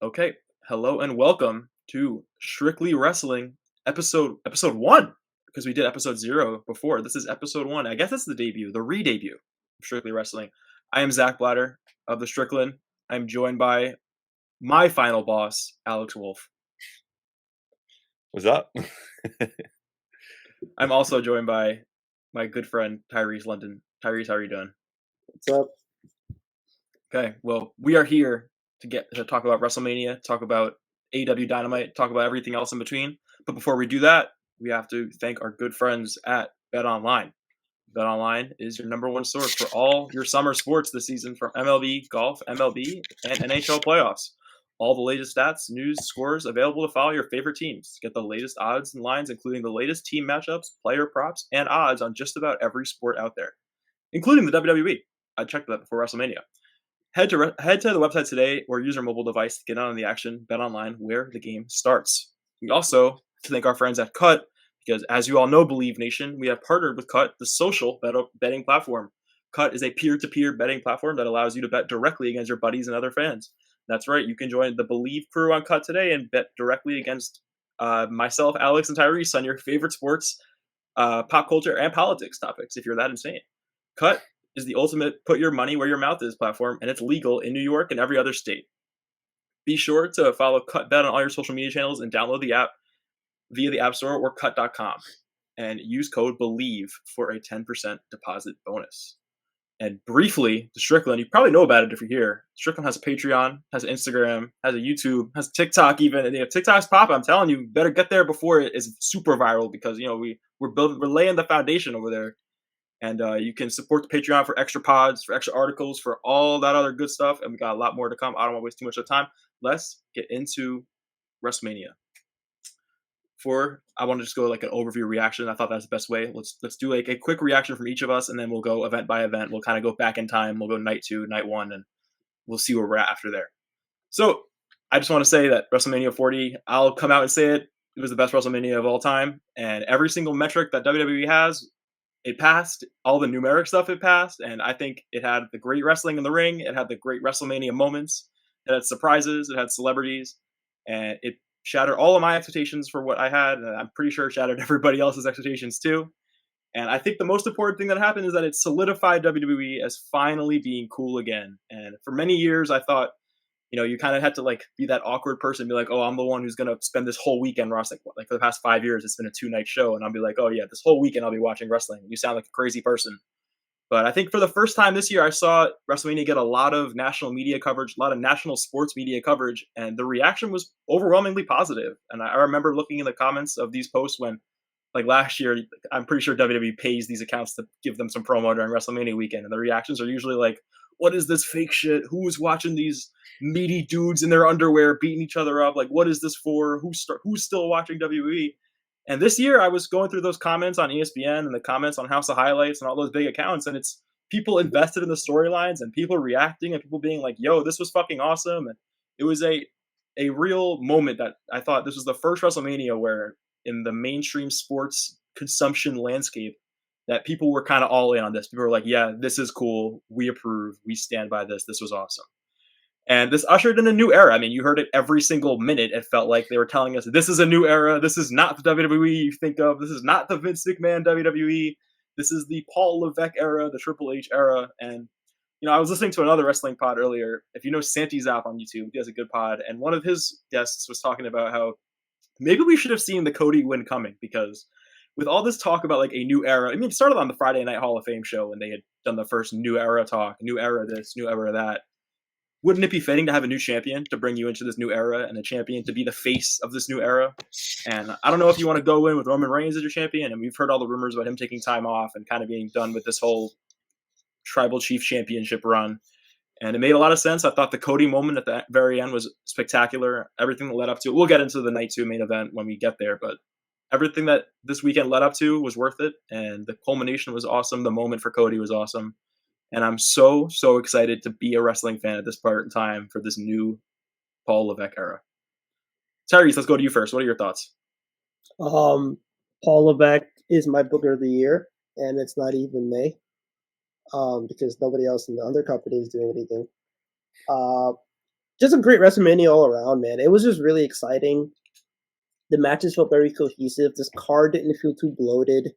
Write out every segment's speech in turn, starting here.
Okay, hello and welcome to Strictly Wrestling episode 1 because we did episode 0 before. This is episode 1. I guess it's the debut, the re-debut of Strictly Wrestling. I am Zach Blatter of the Strickland. I'm joined by my final boss, Alex Wolf. What's up? I'm also joined by my good friend Tyrese London. Tyrese, how are you doing? What's up? Okay, well, we are here to talk about WrestleMania, talk about AEW Dynamite, talk about everything else in between. But before we do that, we have to thank our good friends at BetOnline. BetOnline is your number one source for all your summer sports this season, from MLB, golf, MLB, and NHL playoffs. All the latest stats, news, scores available to follow your favorite teams. Get the latest odds and lines, including the latest team matchups, player props, and odds on just about every sport out there, including the WWE. I checked that before WrestleMania. Head to the website today or use your mobile device to get on the action. Bet online, where the game starts. We also to thank our friends at Cut, because as you all know, Believe Nation, we have partnered with Cut, the social betting platform. Cut is a peer-to-peer betting platform that allows you to bet directly against your buddies and other fans. That's right, you can join the Believe crew on Cut today and bet directly against myself, Alex, and Tyrese on your favorite sports, pop culture, and politics topics if you're that insane. Cut is the ultimate put your money where your mouth is platform, and it's legal in New York and every other state. Be sure to follow Cut Bet on all your social media channels and download the app via the App Store or cut.com and use code BELIEVE for a 10% deposit bonus. And briefly, the Strickland, you probably know about it if you're here. Strickland has a Patreon, has an Instagram, has a YouTube, has TikTok even. And if TikTok's pop, I'm telling you, better get there before it is super viral, because we're laying the foundation over there. And you can support the Patreon for extra pods, for extra articles, for all that other good stuff. And we got a lot more to come. I don't want to waste too much of time. Let's get into WrestleMania. I want to just go like an overview reaction. I thought that's the best way. Let's do like a quick reaction from each of us, and then we'll go event by event. We'll kind of go back in time. We'll go night 2, night 1, and we'll see where we're at after there. So I just want to say that WrestleMania 40, I'll come out and say it was the best WrestleMania of all time. And every single metric that WWE has, it passed. All the numeric stuff it passed, and I think it had the great wrestling in the ring. It had the great WrestleMania moments. It had surprises. It had celebrities, and it shattered all of my expectations for what I had, and I'm pretty sure it shattered everybody else's expectations too. And I think the most important thing that happened is that it solidified WWE as finally being cool again. And for many years, I thought, you kind of had to like be that awkward person, be like, oh, I'm the one who's going to spend this whole weekend wrestling. Like for the past 5 years, it's been a 2-night show. And I'll be like, oh yeah, this whole weekend I'll be watching wrestling. You sound like a crazy person. But I think for the first time this year, I saw WrestleMania get a lot of national media coverage, a lot of national sports media coverage, and the reaction was overwhelmingly positive. And I remember looking in the comments of these posts when, like last year, I'm pretty sure WWE pays these accounts to give them some promo during WrestleMania weekend, and the reactions are usually like, what is this fake shit? Who is watching these meaty dudes in their underwear beating each other up? Like, what is this for? Who's still watching WWE? And this year, I was going through those comments on ESPN and the comments on House of Highlights and all those big accounts, and it's people invested in the storylines and people reacting and people being like, yo, this was fucking awesome. And it was a real moment that I thought this was the first WrestleMania where in the mainstream sports consumption landscape that people were kind of all in on this. People were like, yeah, this is cool. We approve. We stand by this. This was awesome. And this ushered in a new era. I mean, you heard it every single minute. It felt like they were telling us, this is a new era. This is not the WWE you think of. This is not the Vince McMahon WWE. This is the Paul Levesque era, the Triple H era. And, I was listening to another wrestling pod earlier. If you know Santi Zap on YouTube, he has a good pod. And one of his guests was talking about how maybe we should have seen the Cody win coming, because with all this talk about like a new era, I mean, it started on the Friday Night Hall of Fame show when they had done the first new era talk, new era this, new era that. Wouldn't it be fitting to have a new champion to bring you into this new era, and a champion to be the face of this new era? And I don't know if you want to go in with Roman Reigns as your champion, and we've heard all the rumors about him taking time off and kind of being done with this whole Tribal Chief Championship run. And it made a lot of sense. I thought the Cody moment at the very end was spectacular. Everything that led up to it. We'll get into the night 2 main event when we get there, but everything that this weekend led up to was worth it. And the culmination was awesome. The moment for Cody was awesome. And I'm so, so excited to be a wrestling fan at this part in time for this new Paul Levesque era. Tyrese, let's go to you first. What are your thoughts? Paul Levesque is my Booker of the Year, and it's not even me, because nobody else in the other company is doing anything. just a great WrestleMania all around, man. It was just really exciting. The matches felt very cohesive. This card didn't feel too bloated.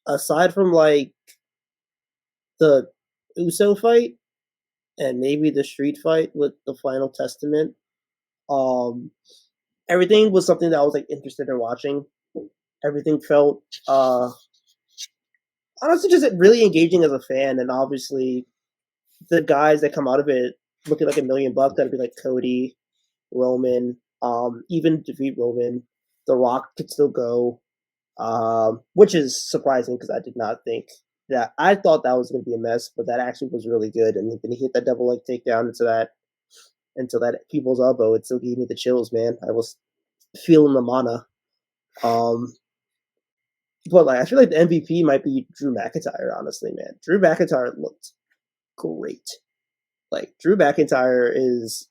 Aside from like the Uso fight and maybe the street fight with the Final Testament, um, everything was something that I was like interested in watching. Everything felt honestly just really engaging as a fan, and obviously the guys that come out of it looking like $1,000,000 that'd be like Cody, Roman, even defeat Roman. The Rock could still go, which is surprising because I did not think that. I thought that was going to be a mess, but that actually was really good. And then he hit that double leg takedown into that people's elbow. It still gave me the chills, man. I was feeling the mana. But like I feel like the MVP might be Drew McIntyre. Honestly, man, Drew McIntyre looked great. Like Drew McIntyre is,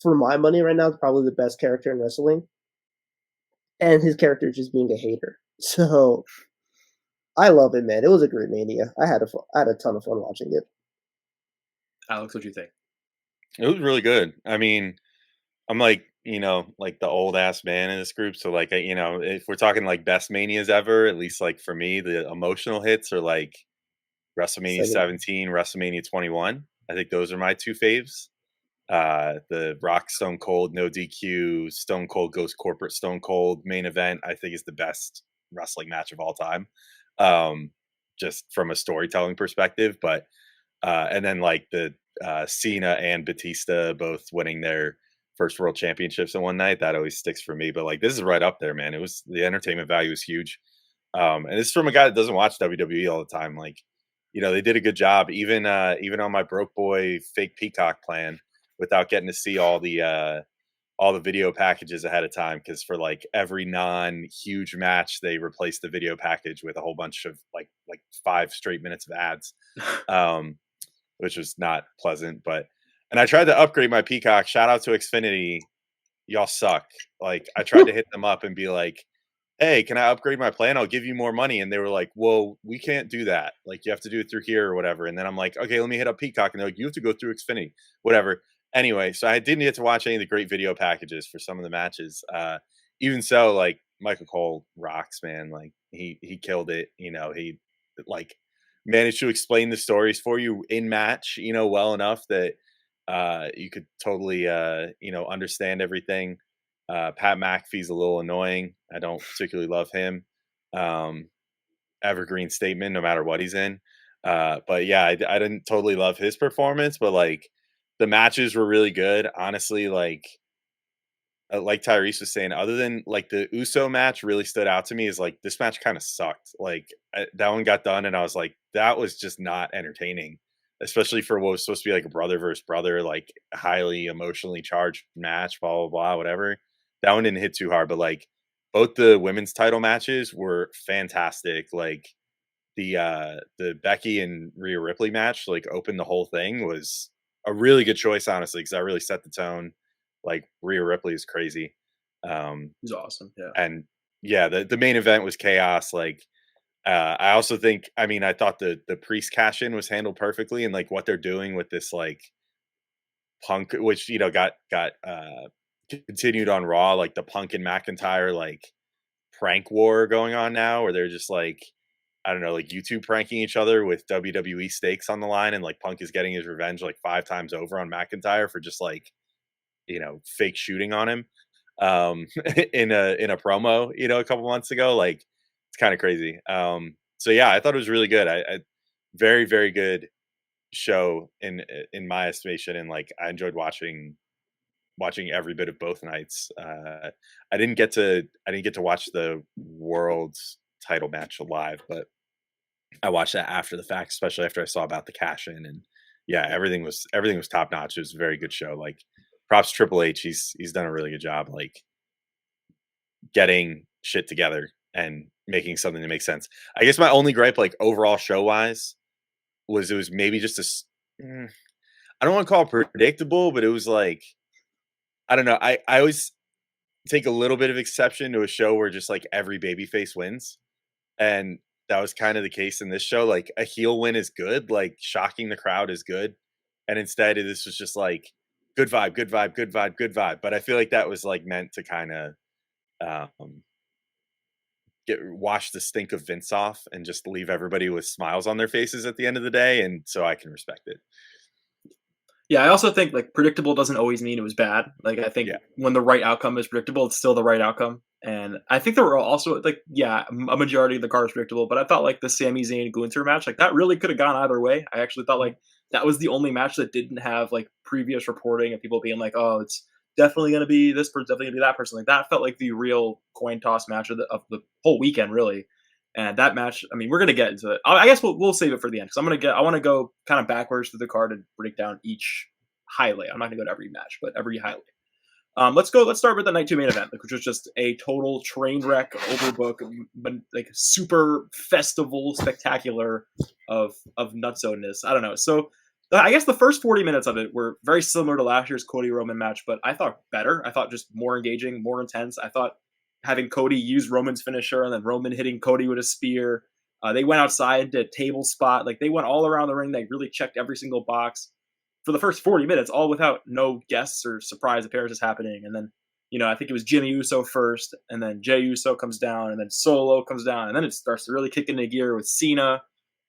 for my money right now, probably the best character in wrestling, and his character just being a hater. So I love it, man. It was a great Mania. I had a ton of fun watching it. Alex, what do you think? It was really good. I mean, I'm like, like the old ass man in this group. So like, if we're talking like best manias ever, at least like for me, the emotional hits are like WrestleMania 17, WrestleMania 21. I think those are my two faves. The Rock Stone Cold, no DQ, Stone Cold goes corporate Stone Cold main event, I think is the best wrestling match of all time. Just from a storytelling perspective. But and then like the Cena and Batista both winning their first world championships in one night, that always sticks for me. But like this is right up there, man. It was, the entertainment value is huge. And this is from a guy that doesn't watch WWE all the time. Like, they did a good job, even on my broke boy fake Peacock plan, without getting to see all the video packages ahead of time. Because for like every non-huge match, they replaced the video package with a whole bunch of like 5 straight minutes of ads, which was not pleasant. And I tried to upgrade my Peacock. Shout out to Xfinity, y'all suck. Like I tried to hit them up and be like, hey, can I upgrade my plan? I'll give you more money. And they were like, well, we can't do that. Like, you have to do it through here or whatever. And then I'm like, okay, let me hit up Peacock. And they're like, you have to go through Xfinity, whatever. Anyway, so I didn't get to watch any of the great video packages for some of the matches. Even so, like Michael Cole rocks, man. Like he killed it. He like managed to explain the stories for you in match, well enough that you could totally understand everything. Pat McAfee's a little annoying. I don't particularly love him. Evergreen statement, no matter what he's in. But yeah, I didn't totally love his performance, but like the matches were really good. Honestly, like Tyrese was saying, other than like the Uso match really stood out to me, is like this match kind of sucked. Like that one got done and I was like, that was just not entertaining, especially for what was supposed to be like a brother versus brother, like highly emotionally charged match, blah, blah, blah, whatever. That one didn't hit too hard, but like both the women's title matches were fantastic. Like the Becky and Rhea Ripley match, like opened the whole thing, was a really good choice, honestly, because that really set the tone. Like Rhea Ripley is crazy. He's awesome. Yeah. And yeah, the main event was chaos. Like I also think, I mean, I thought the Priest cash in was handled perfectly, and like what they're doing with this like Punk, which got continued on Raw, like the Punk and McIntyre like prank war going on now, where they're just like, I don't know, like YouTube pranking each other with WWE stakes on the line, and like Punk is getting his revenge like 5 times over on McIntyre for just like fake shooting on him in a promo a couple months ago. Like it's kind of crazy. So yeah, I thought it was really good. I very, very good show in my estimation, and like I enjoyed watching every bit of both nights. I didn't get to watch the world's title match live, but I watched that after the fact, especially after I saw about the cash in. And yeah, everything was top notch. It was a very good show. Like props Triple H, he's done a really good job like getting shit together and making something that makes sense. I guess my only gripe, like overall show wise, was it was maybe just I don't want to call it predictable, but it was like, I don't know. I always take a little bit of exception to a show where just like every babyface wins. And that was kind of the case in this show. Like a heel win is good, like shocking the crowd is good. And instead this was just like good vibe, good vibe, good vibe, good vibe. But I feel like that was like meant to kind of um, get wash the stink of Vince off and just leave everybody with smiles on their faces at the end of the day, and so I can respect it. Yeah, I also think like predictable doesn't always mean it was bad. Like I think Yeah, when the right outcome is predictable, it's still the right outcome. And I think there were also like a majority of the card is predictable, but I thought like the Sami Zayn Gunther match, like that really could have gone either way. I actually thought like that was the only match that didn't have like previous reporting of people being like, oh, it's definitely going to be this person, definitely going to be that person. Like that felt like the real coin toss match of the whole weekend, really. And that match, I mean, we're gonna get into it. I guess we'll save it for the end because I want to go kind of backwards through the card and break down each highlight. I'm not gonna go to every match, but every highlight. Let's go. Let's start with the night two main event, which was just a total train wreck, overbook, but like super festival spectacular of nutso-ness. I don't know. So I guess the first 40 minutes of it were very similar to last year's Cody Roman match, but I thought better. I thought just more engaging, more intense. I thought having Cody use Roman's finisher and then Roman hitting Cody with a spear. They went outside to table spot. Like they went all around the ring. They really checked every single box for the first 40 minutes, all without no guests or surprise appearances happening. And then, I think it was Jimmy Uso first, and then Jey Uso comes down, and then Solo comes down, and then it starts to really kick into gear with Cena.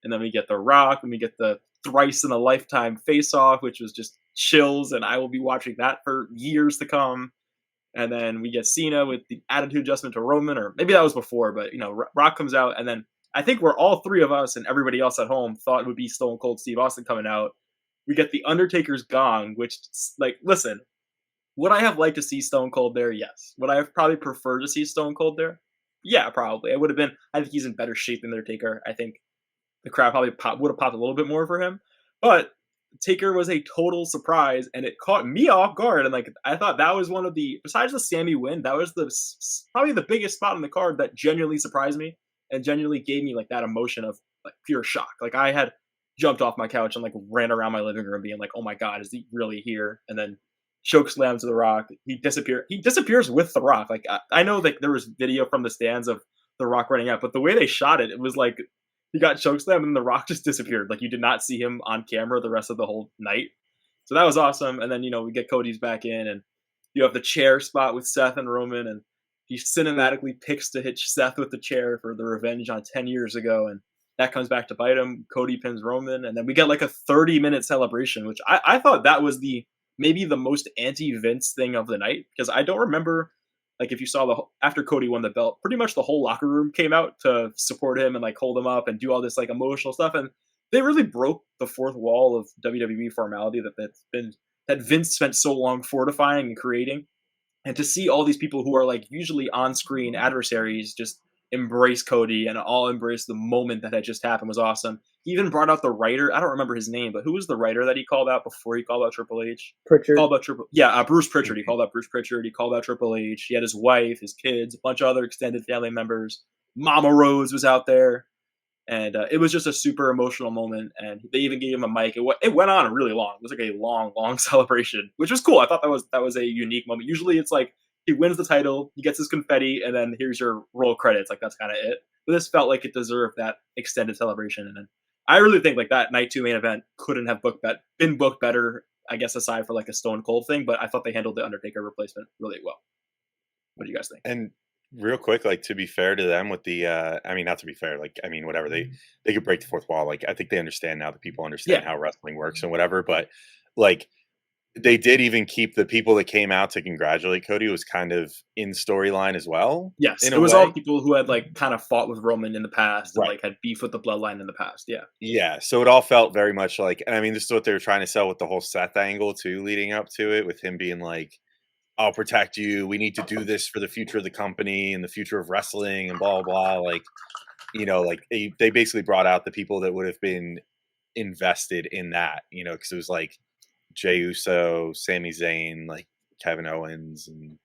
And then we get The Rock, and we get the thrice in a lifetime face off, which was just chills, and I will be watching that for years to come. And then we get Cena with the attitude adjustment to Roman, or maybe that was before, but Rock comes out, and then I think we're all three of us and everybody else at home thought it would be Stone Cold Steve Austin coming out. We get the Undertaker's gong, which, like, listen, would I have liked to see Stone Cold there? Yes. Would I have probably preferred to see Stone Cold there? Yeah, probably. I would have been. I think he's in better shape than Undertaker. I think the crowd probably would have popped a little bit more for him. But Taker was a total surprise, and it caught me off guard. And like I thought that was one of the, besides the Sammy win, that was probably the biggest spot in the card that genuinely surprised me and genuinely gave me like that emotion of like pure shock. Like I had jumped off my couch and like ran around my living room being like, oh my God, is he really here? And then choke slam to The Rock. He disappears with The Rock. Like I know that there was video from the stands of The Rock running out, but the way they shot it, it was like he got choke slam and The Rock just disappeared. Like you did not see him on camera the rest of the whole night. So that was awesome. And then, we get Cody's back in, and you have the chair spot with Seth and Roman, and he cinematically picks to hit Seth with the chair for the revenge on 10 years ago. And that comes back to bite him. Cody pins Roman, and then we get like a 30-minute celebration, which I thought that was maybe the most anti-Vince thing of the night, because I don't remember, like if you saw after Cody won the belt, pretty much the whole locker room came out to support him and like hold him up and do all this like emotional stuff, and they really broke the fourth wall of WWE formality that Vince spent so long fortifying and creating. And to see all these people who are like usually on-screen adversaries just embrace Cody and all embrace the moment that had just happened was awesome. He even brought out the writer. I don't remember his name, but who was the writer that he called out before he called out Triple H? Pritchard. Bruce Pritchard. He called out Bruce Pritchard. He called out Triple H. He had his wife, his kids, a bunch of other extended family members. Mama Rose was out there. And it was just a super emotional moment, and they even gave him a mic. It went on really long. It was like a long, long celebration, which was cool. I thought that was a unique moment. Usually, it's like he wins the title, he gets his confetti, and then here's your roll credits. Like that's kind of it. But this felt like it deserved that extended celebration, and then I really think like that night two main event couldn't have been booked better. I guess aside for like a Stone Cold thing, but I thought they handled the Undertaker replacement really well. What do you guys think? and real quick, like to be fair to them with the, I mean, not to be fair, like I mean, whatever they could break the fourth wall. Like I think they understand now that people understand how wrestling works and whatever. But like they did even keep the people that came out to congratulate Cody was kind of in storyline as well. Yes, in it was all people who had like kind of fought with Roman in the past and like had beef with the bloodline in the past. Yeah. So it all felt very much like, and I mean, this is what they were trying to sell with the whole Seth angle too, leading up to it, with him being like, I'll protect you. We need to do this for the future of the company and the future of wrestling and blah, blah, blah. Like, like they basically brought out the people that would have been invested in that, because it was like Jey Uso, Sami Zayn, like Kevin Owens, and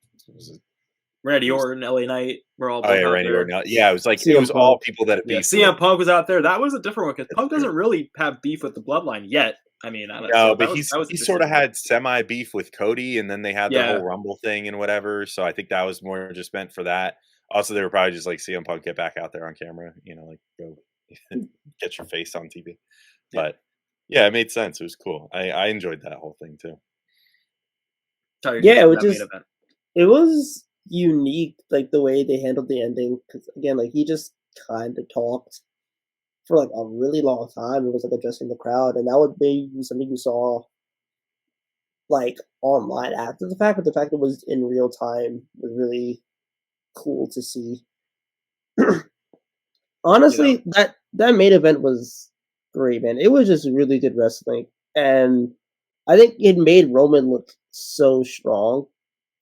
Randy Orton, LA Knight. We're all Randy Orton. Yeah, it was like CM it was Punk. all people that beef. CM Punk was out there. That was a different one because Punk doesn't really have beef with the bloodline yet. I mean, I don't know. No, but he sort of had semi beef with Cody, and then they had the whole Rumble thing and whatever. So I think that was more just meant for that. Also, they were probably just like CM Punk, get back out there on camera, like go get your face on TV. But yeah, it made sense. It was cool. I enjoyed that whole thing too. Tyrese Yeah, in that main event. it was unique, like the way they handled the ending. Because again, like he just kind of talked for like a really long time. It was like addressing the crowd, and that would be something you saw like online after the fact. But the fact that it was in real time was really cool to see. Honestly, that main event was great, man. It was just really good wrestling, and I think it made Roman look so strong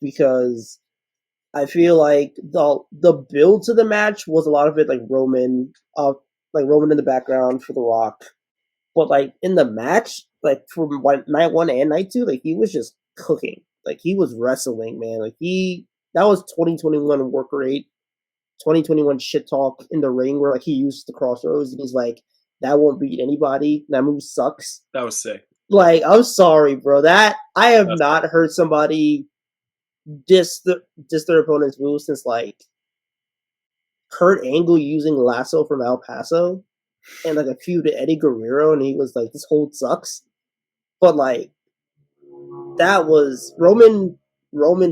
because I feel like the build to the match was a lot of it like Roman in the background for The Rock, but like in the match, like from night one and night two, like he was just cooking, like he was wrestling, man. Like that was 2021 work rate, 2021 shit talk in the ring where like he used the crossroads and he's like, that won't beat anybody. That move sucks. That was sick. Like, I'm sorry, bro. That I have That's not heard somebody diss their opponent's move since like Kurt Angle using Lasso from El Paso and like a feud to Eddie Guerrero, and he was like, this hold sucks. But like that was Roman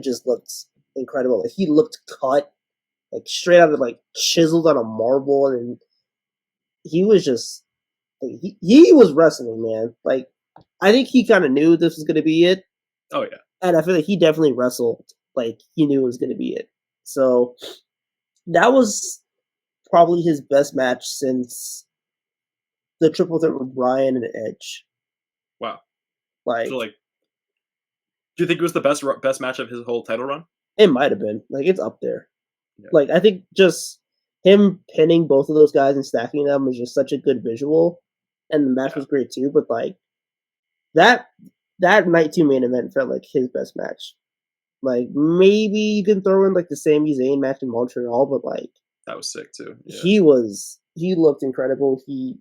just looked incredible. Like he looked cut, like straight out of like chiseled on a marble, and he was just like, he was wrestling, man. Like I think he kind of knew this was gonna be it. Oh yeah, and I feel like he definitely wrestled like he knew it was gonna be it. So that was probably his best match since the triple threat with Bryan and Edge. wow. Like, So like, do you think it was the best match of his whole title run? it might have been. Like, it's up there. Yeah. Like, I think just him pinning both of those guys and stacking them was just such a good visual, and the match was great too. But like that night two main event felt like his best match. Like maybe you can throw in like the Sami Zayn match in Montreal, but like that was sick too. Yeah. He looked incredible. He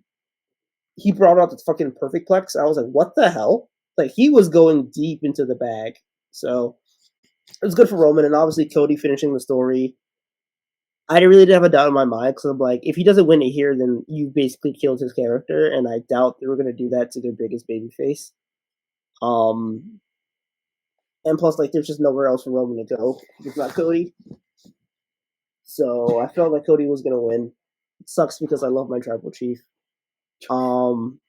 brought out the fucking perfect plex. I was like, what the hell? Like he was going deep into the bag. So it was good for Roman, and obviously Cody finishing the story. I really didn't have a doubt in my mind because I'm like, if he doesn't win it here, then you basically killed his character, and I doubt they were going to do that to their biggest babyface. And plus, like, there's just nowhere else for Roman to go. It's not Cody. So I felt like Cody was going to win. It sucks because I love my tribal chief. And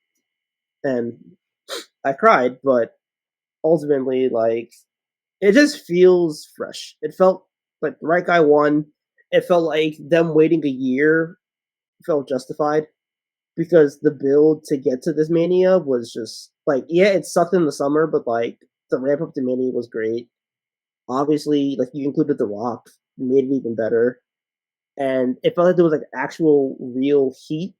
I cried, but ultimately, like, it just feels fresh. It felt like the right guy won. It felt like them waiting a year felt justified because the build to get to this Mania was just like, yeah, it sucked in the summer, but like the ramp up to Mania was great. Obviously, like you included The Rock, made it even better. And it felt like there was like actual real heat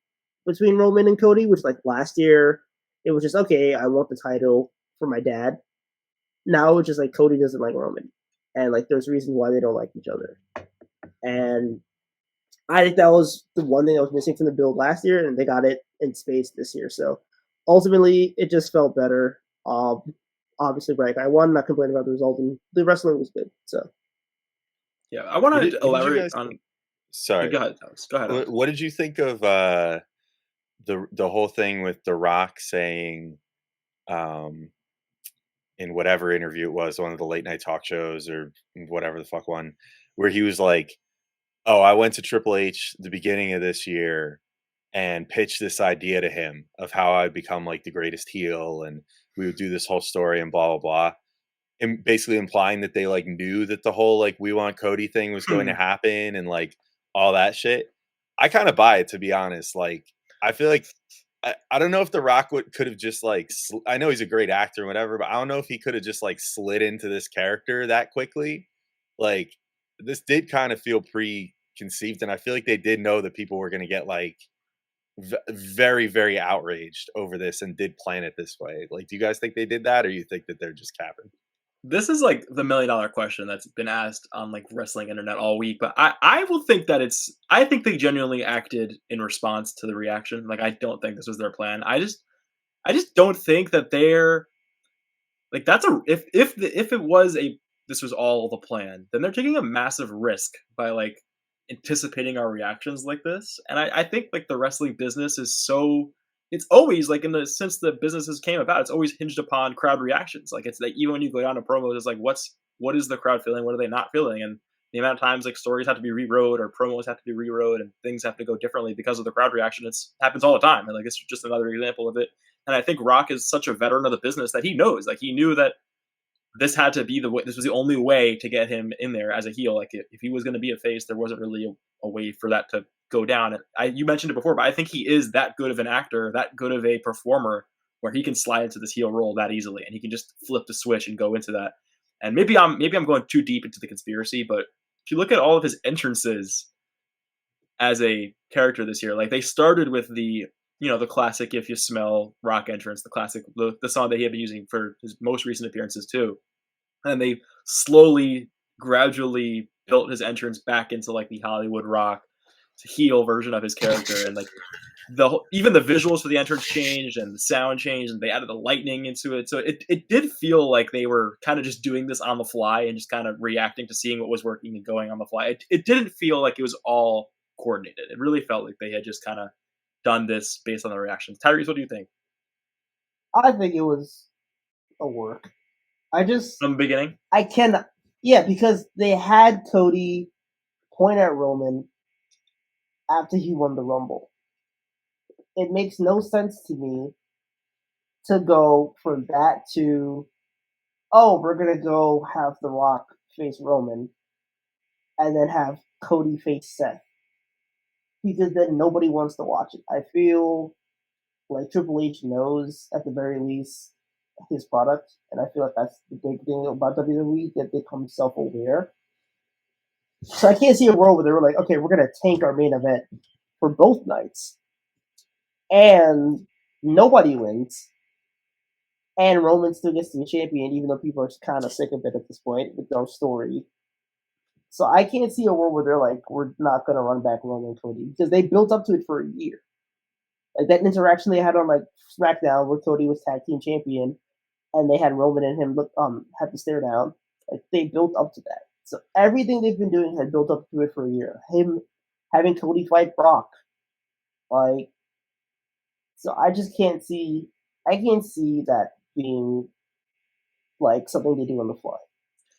between Roman and Cody, which like last year it was just okay, I want the title for my dad. Now it's just like Cody doesn't like Roman. And like there's reasons why they don't like each other. And I think that was the one thing I was missing from the build last year, and they got it in space this year. So ultimately, it just felt better. Obviously, right guy won. Not complaining about the result, and the wrestling was good. So yeah, I want to elaborate on. Sorry, go ahead, Alex. Go ahead. Alex. What did you think of the whole thing with The Rock saying, in whatever interview it was, one of the late night talk shows or whatever the fuck one, where he was like, "Oh, I went to Triple H the beginning of this year and pitched this idea to him of how I'd become like the greatest heel, and we would do this whole story and blah blah blah," and basically implying that they like knew that the whole like "we want Cody" thing was going to happen and like all that shit. I kind of buy it, to be honest. Like, I feel like I don't know if The Rock could have just like I know he's a great actor and whatever, but I don't know if he could have just like slid into this character that quickly. Like, this did kind of feel preconceived, and I feel like they did know that people were going to get like very very outraged over this and did plan it this way. Like, do you guys think they did that, or you think that they're just capping? This is like the $1 million question that's been asked on like wrestling internet all week, but I will think that I think they genuinely acted in response to the reaction. Like, I don't think this was their plan. I just don't think that they're like, that's if it was this was all the plan, then they're taking a massive risk by like anticipating our reactions like this. And I think like the wrestling business is so it's always like since the businesses came about, it's always hinged upon crowd reactions. Like it's like even when you go down to promos, it's like what is the crowd feeling? What are they not feeling? And the amount of times like stories have to be rewrote or promos have to be rewrote and things have to go differently because of the crowd reaction. It's happens all the time. And like it's just another example of it. And I think Rock is such a veteran of the business that he knows, like he knew that this had to be the way. This was the only way to get him in there as a heel. Like if he was going to be a face, there wasn't really a way for that to go down. And you mentioned it before, but I think he is that good of an actor, that good of a performer, where he can slide into this heel role that easily, and he can just flip the switch and go into that. And maybe I'm going too deep into the conspiracy, but if you look at all of his entrances as a character this year, like they started with the the classic "If You Smell" Rock entrance, the classic the song that he had been using for his most recent appearances too, and they slowly, gradually built his entrance back into like the Hollywood Rock heel version of his character, and like even the visuals for the entrance changed and the sound changed, and they added the lightning into it. So it did feel like they were kind of just doing this on the fly and just kind of reacting to seeing what was working and going on the fly. It didn't feel like it was all coordinated. It really felt like they had just kind of done this based on the reactions. Tyrese, what do you think? I think it was a work. From the beginning? Yeah, because they had Cody point at Roman after he won the Rumble. It makes no sense to me to go from that to, oh, we're going to go have The Rock face Roman and then have Cody face Seth. Because then nobody wants to watch it. I feel like Triple H knows, at the very least, his product, and I feel like that's the big thing about WWE, that they become self-aware. So I can't see a world where they were like, okay, we're going to tank our main event for both nights, and nobody wins, and Roman still gets to be champion, even though people are kind of sick of it at this point with no story. So I can't see a world where they're like, we're not going to run back Roman and Cody, because they built up to it for a year. Like that interaction they had on like SmackDown where Cody was tag team champion, and they had Roman and him have to stare down. Like they built up to that. So everything they've been doing had built up to it for a year. Him having Cody fight Brock, like, so I just can't see. I can't see that being like something they do on the fly.